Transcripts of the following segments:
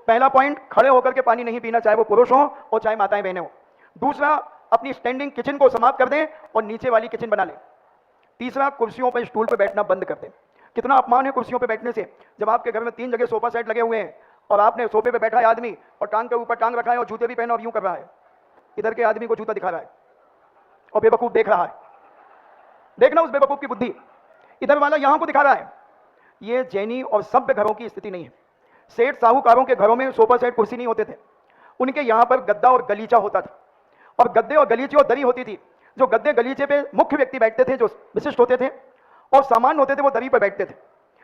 पहला पॉइंट, खड़े होकर के पानी नहीं पीना, चाहे वो पुरुष हो और चाहे माताएं बहनें हो। दूसरा, अपनी स्टैंडिंग किचन को समाप्त कर दें और नीचे वाली किचन बना लें। तीसरा, कुर्सियों पर स्टूल पर बैठना बंद कर दें। कितना अपमान है कुर्सियों पर बैठने से। जब आपके घर में 3 जगह सोफा सेट लगे हुए हैं और आपने सोफे पे बैठा है आदमी और टांग के ऊपर टांग रखा है और जूते भी पहने और यूं कर रहा है, इधर के आदमी को जूता दिखा रहा है और बेवकूफ देख रहा है। देखना उस बेवकूफ की बुद्धि, इधर वाला यहां को दिखा रहा है। ये जैनी और सभ्य घरों की स्थिति नहीं है। सेठ साहूकारों के घरों में सोफा सेट कुर्सी नहीं होते थे, उनके यहां पर गद्दा और गलीचा होता था, और गद्दे और गलीचे और दरी होती थी। जो गद्दे गलीचे पे मुख्य व्यक्ति बैठते थे, जो विशिष्ट होते थे और सामान्य होते थे, वो दरी पर बैठते थे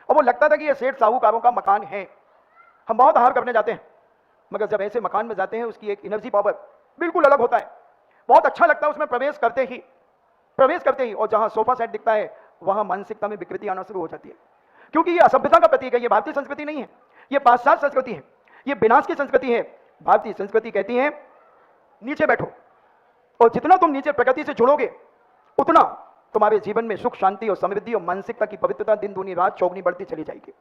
और वो लगता था कि ये सेठ साहूकारों का मकान है। हम बहुत आहार करने जाते हैं, मगर जब ऐसे मकान में जाते हैं उसकी एक एनर्जी पावर बिल्कुल अलग होता है। बहुत अच्छा लगता है उसमें प्रवेश करते ही, और जहां सोफा सेट दिखता है वहां मानसिकता में विकृति आना शुरू हो जाती है, क्योंकि ये असभ्यता का प्रतीक है। ये भारतीय संस्कृति नहीं है, ये पाश्चात्य संस्कृति है, ये विनाश की संस्कृति है। भारतीय संस्कृति कहती है नीचे बैठो, और जितना तुम नीचे प्रकृति से जुड़ोगे उतना तुम्हारे जीवन में सुख, शांति और समृद्धि और मानसिकता की पवित्रता दिन दूनी रात चौगुनी बढ़ती चली जाएगी।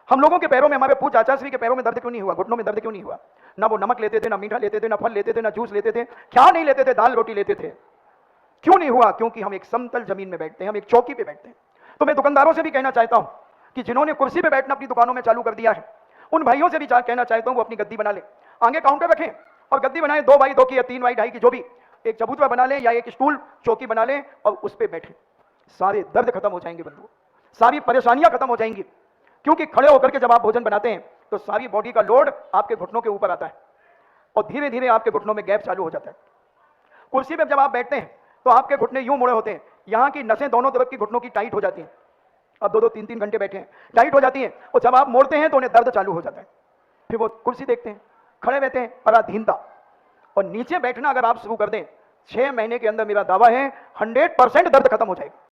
हम लोगों के पैरों में, हमारे पूज्य आचार्य श्री के पैरों में दर्द क्यों नहीं हुआ, घुटनों में दर्द क्यों नहीं हुआ? ना वो नमक लेते थे, ना मीठा लेते थे, ना फल लेते थे, ना जूस लेते थे, क्या नहीं लेते थे, दाल रोटी लेते थे। क्यों नहीं हुआ? क्योंकि हम एक समतल जमीन में बैठते हैं, हम एक चौकी पे बैठते हैं। तो मैं दुकानदारों से भी कहना चाहता हूं कि जिन्होंने कुर्सी पे बैठना अपनी दुकानों में चालू कर दिया है, उन भाइयों से भी कहना चाहता हूं वो अपनी गद्दी बना ले, आगे काउंटर रखें और गद्दी बनाए 2 बाई 2 की या 3 बाई 2.5 की, जो भी, एक चबूतरा बना ले या एक स्टूल चौकी बना ले और उस पर बैठे। सारे दर्द खत्म हो जाएंगे बंधुओं, सारी परेशानियां खत्म हो जाएंगी। क्योंकि खड़े होकर के जब आप भोजन बनाते हैं तो सारी बॉडी का लोड आपके घुटनों के ऊपर आता है और धीरे धीरे आपके घुटनों में गैप चालू हो जाता है। कुर्सी पे जब आप बैठते हैं तो आपके घुटने यूं मुड़े होते हैं, यहाँ की नसें दोनों तरफ की घुटनों की टाइट हो जाती हैं। अब 2-2, 3-3 घंटे बैठे हैं, टाइट हो जाती हैं, और जब आप मोड़ते हैं तो उन्हें दर्द चालू हो जाता है। फिर वो कुर्सी देखते हैं, खड़े रहते हैं, पराधीनता। और नीचे बैठना अगर आप शुरू कर दें, 6 महीने के अंदर मेरा दावा है 100% दर्द खत्म हो जाएगा।